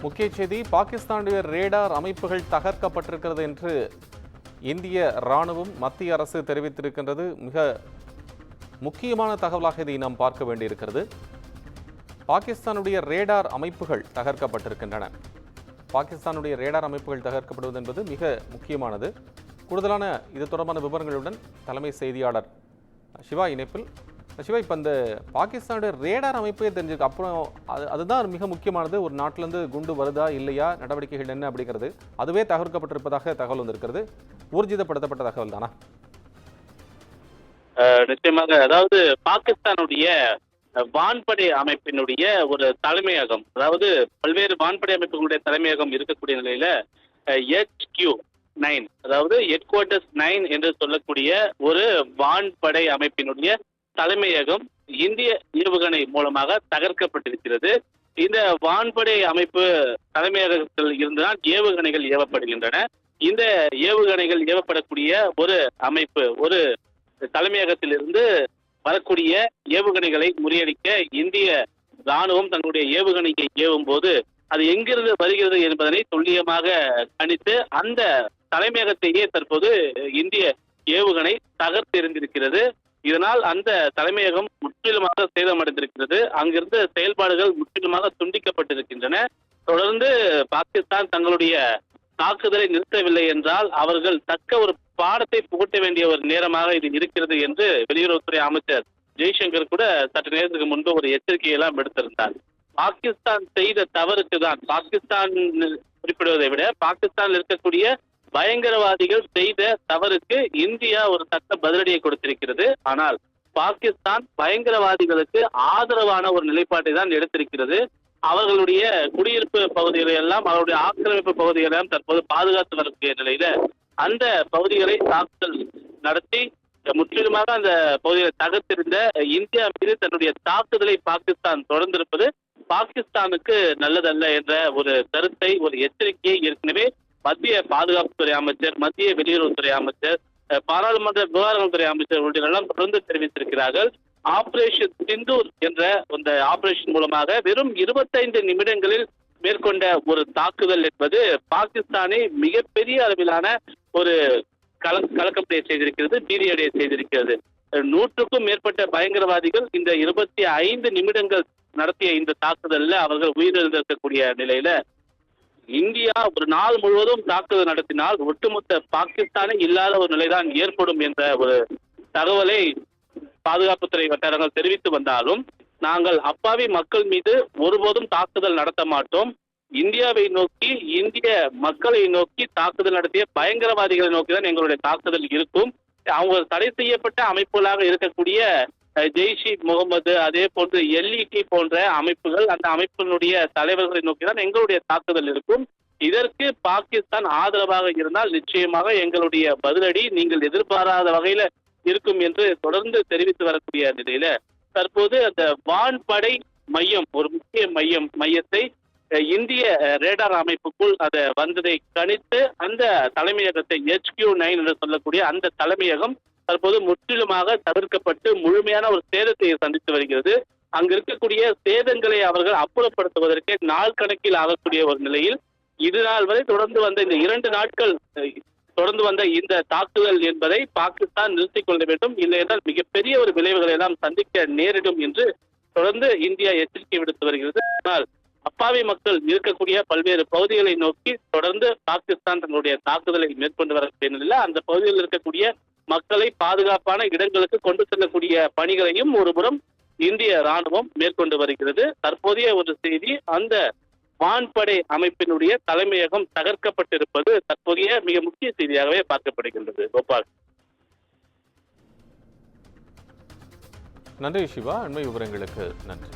முக்கிய செய்தி, பாகிஸ்தானுடைய ரேடார் அமைப்புகள் தகர்க்கப்பட்டிருக்கிறது என்று இந்திய ராணுவம் மத்திய அரசு தெரிவித்திருக்கின்றது. மிக முக்கியமான தகவலாக இதை நாம் பார்க்க வேண்டியிருக்கிறது. பாகிஸ்தானுடைய ரேடார் அமைப்புகள் தகர்க்கப்பட்டிருக்கின்றன. பாகிஸ்தானுடைய ரேடார் அமைப்புகள் தகர்க்கப்படுவது என்பது மிக முக்கியமானது. கூடுதலான இது தொடர்பான விவரங்களுடன் தலைமை செய்தியாளர் சிவா இணைப்பில். சிவா, இப்போ இந்த பாகிஸ்தானுடைய ரேடார் அமைப்பே தெரிஞ்சிருக்கு, அப்புறம் அதுதான் மிக முக்கியமானது. ஒரு நாட்டிலேருந்து குண்டு வருதா இல்லையா, நடவடிக்கைகள் என்ன அப்படிங்கிறது, அதுவே தகர்க்கப்பட்டிருப்பதாக தகவல் வந்திருக்கிறது. ஊர்ஜிதப்படுத்தப்பட்ட தகவல் தானா? நிச்சயமாக. அதாவது பாகிஸ்தானுடைய வான்படை அமைப்பினுடைய ஒரு தலைமையகம், அதாவது பல்வேறு வான்படை அமைப்புகளுடைய தலைமையகம் இருக்கக்கூடிய நிலையில HQ-9, அதாவது ஹெட்குவார்டர்ஸ் 9 என்று சொல்லக்கூடிய ஒரு வான்படை அமைப்பினுடைய தலைமையகம் இந்திய ஏவுகணை மூலமாக தகர்க்கப்பட்டிருக்கிறது. இந்த வான்படை அமைப்பு தலைமையகத்தில் இருந்துதான் ஏவுகணைகள் ஏவப்படுகின்றன. இந்த ஏவுகணைகள் ஏவப்படக்கூடிய ஒரு அமைப்பு, ஒரு தலைமையகத்திலிருந்து வரக்கூடிய ஏவுகணைகளை முறியடிக்க இந்திய ராணுவம் தங்களுடைய ஏவுகணையை ஏவும் போது அது எங்கிருந்து வருகிறது என்பதனை துல்லியமாக கணித்து அந்த தலைமையகத்தையே தற்போது இந்திய ஏவுகணை தகர்த்தெறிந்திருக்கிறது. இதனால் அந்த தலைமையகம் முற்றிலுமாக சேதமடைந்திருக்கிறது. அங்கிருந்து செயல்பாடுகள் முற்றிலுமாக துண்டிக்கப்பட்டிருக்கின்றன. தொடர்ந்து பாகிஸ்தான் தங்களுடைய தாக்குதலை நிறுத்தவில்லை என்றால் அவர்கள் தக்க ஒரு பாடத்தை புகட்ட வேண்டிய ஒரு நேரமாக இது இருக்கிறது என்று வெளியுறவுத்துறை அமைச்சர் ஜெய்சங்கர் கூட சற்று நேரத்துக்கு முன்பு ஒரு எச்சரிக்கையெல்லாம் விடுத்திருந்தார். பாகிஸ்தான் செய்த தவறுக்கு தான், பாகிஸ்தான் குறிப்பிடுவதை விட பாகிஸ்தானில் இருக்கக்கூடிய பயங்கரவாதிகள் செய்த தவறுக்கு இந்தியா ஒரு தக்க பதிலடியை கொடுத்திருக்கிறது. ஆனால் பாகிஸ்தான் பயங்கரவாதிகளுக்கு ஆதரவான ஒரு நிலைப்பாட்டை தான் எடுத்திருக்கிறது. அவர்களுடைய குடியிருப்பு பகுதிகளை எல்லாம், அவருடைய ஆக்கிரமிப்பு பகுதிகளை எல்லாம் தற்போது பாதுகாத்து வரக்கூடிய நிலையில அந்த பகுதிகளை தாக்குதல் நடத்தி முற்றிலுமாக அந்த பகுதிகளை தகர்த்திருந்த இந்தியா மீது தன்னுடைய தாக்குதலை பாகிஸ்தான் தொடர்ந்திருப்பது பாகிஸ்தானுக்கு நல்லதல்ல என்ற ஒரு கருத்தை, ஒரு எச்சரிக்கையை ஏற்கனவே மத்திய பாதுகாப்புத்துறை அமைச்சர், மத்திய வெளியுறவுத்துறை அமைச்சர், பாராளுமன்ற விவகாரங்கள் துறை அமைச்சர் உள்ளிட்டெல்லாம் தொடர்ந்து தெரிவித்திருக்கிறார்கள். ஆபரேஷன் சிந்தூர் என்ற அந்த ஆபரேஷன் மூலமாக வெறும் 25 நிமிடங்களில் மேற்கொண்ட ஒரு தாக்குதல் என்பது பாகிஸ்தானை மிகப்பெரிய அளவிலான ஒரு கலக்கமடைய செய்திருக்கிறது, பீரியடைய செய்திருக்கிறது. 100க்கும் மேற்பட்ட பயங்கரவாதிகள் இந்த 25 நிமிடங்கள் நடத்திய இந்த தாக்குதலில் அவர்கள் உயிரிழந்திருக்கக்கூடிய நிலையில இந்தியா ஒரு நாள் முழுவதும் தாக்குதல் நடத்தினால் ஒட்டுமொத்த பாகிஸ்தானே இல்லாத ஒரு நிலைதான் ஏற்படும் என்ற ஒரு தகவலை பாதுகாப்புத்துறை வட்டாரங்கள் தெரிவித்து வந்தாலும், நாங்கள் அப்பாவி மக்கள் மீது ஒருபோதும் தாக்குதல் நடத்த மாட்டோம், இந்தியாவை நோக்கி, இந்திய மக்களை நோக்கி தாக்குதல் நடத்திய பயங்கரவாதிகளை நோக்கி தான் எங்களுடைய தாக்குதல் இருக்கும். அவங்க தடை செய்யப்பட்ட அமைப்புகளாக இருக்கக்கூடிய ஜெய்ஷ் இ முகமது, அதே போன்று LET போன்ற அமைப்புகள், அந்த அமைப்பினுடைய தலைவர்களை நோக்கி தான் எங்களுடைய தாக்குதல் இருக்கும். இதற்கு பாகிஸ்தான் ஆதரவாக இருந்தால் நிச்சயமாக எங்களுடைய பதிலடி நீங்கள் எதிர்பாராத வகையில இருக்கும் என்று தொடர்ந்து தெரிவித்து வரக்கூடிய நிலையில தற்போது அந்த வான்படை மையம், ஒரு முக்கிய மையத்தை இந்திய ரேடார் அமைப்புக்குள் அதை வந்ததை கணித்து அந்த தலைமையகத்தை HQ-9 என்று சொல்லக்கூடிய அந்த தலைமையகம் தற்போது முற்றிலுமாக தவிர்க்கப்பட்டு முழுமையான ஒரு சேதத்தை சந்தித்து வருகிறது. அங்கு இருக்கக்கூடிய சேதங்களை அவர்கள் அப்புறப்படுத்துவதற்கு நாள் கணக்கில் ஆகக்கூடிய ஒரு நிலையில் இது நாள் வரை தொடர்ந்து வந்த இந்த 2 நாட்கள் தொடர்ந்து வந்த இந்த தாக்குதல் என்பதை பாகிஸ்தான் நிறுத்திக் கொள்ள வேண்டும், இல்லை என்றால் மிகப்பெரிய ஒரு விளைவுகளை எல்லாம் சந்திக்க நேரிடும் என்று தொடர்ந்து இந்தியா எச்சரிக்கை விடுத்து வருகிறது. ஆனால் அப்பாவி மக்கள் இருக்கக்கூடிய பல்வேறு பகுதிகளை நோக்கி தொடர்ந்து பாகிஸ்தான் தங்களுடைய தாக்குதலை மேற்கொண்டு வரக்கூடிய நிலையில் அந்த பகுதியில் இருக்கக்கூடிய மக்களை பாதுகாப்பான இடங்களுக்கு கொண்டு செல்லக்கூடிய பணிகளையும் ஒருபுறம் இந்திய ராணுவம் மேற்கொண்டு வருகிறது. தற்போதைய ஒரு செய்தி, அந்த வான்படை அமைப்பினுடைய தலைமையகம் தகர்க்கப்பட்டிருப்பது தற்போதைய மிக முக்கிய செய்தியாகவே பார்க்கப்படுகின்றது. கோபால். நன்றி சிவா, அண்மை விவரங்களுக்கு நன்றி.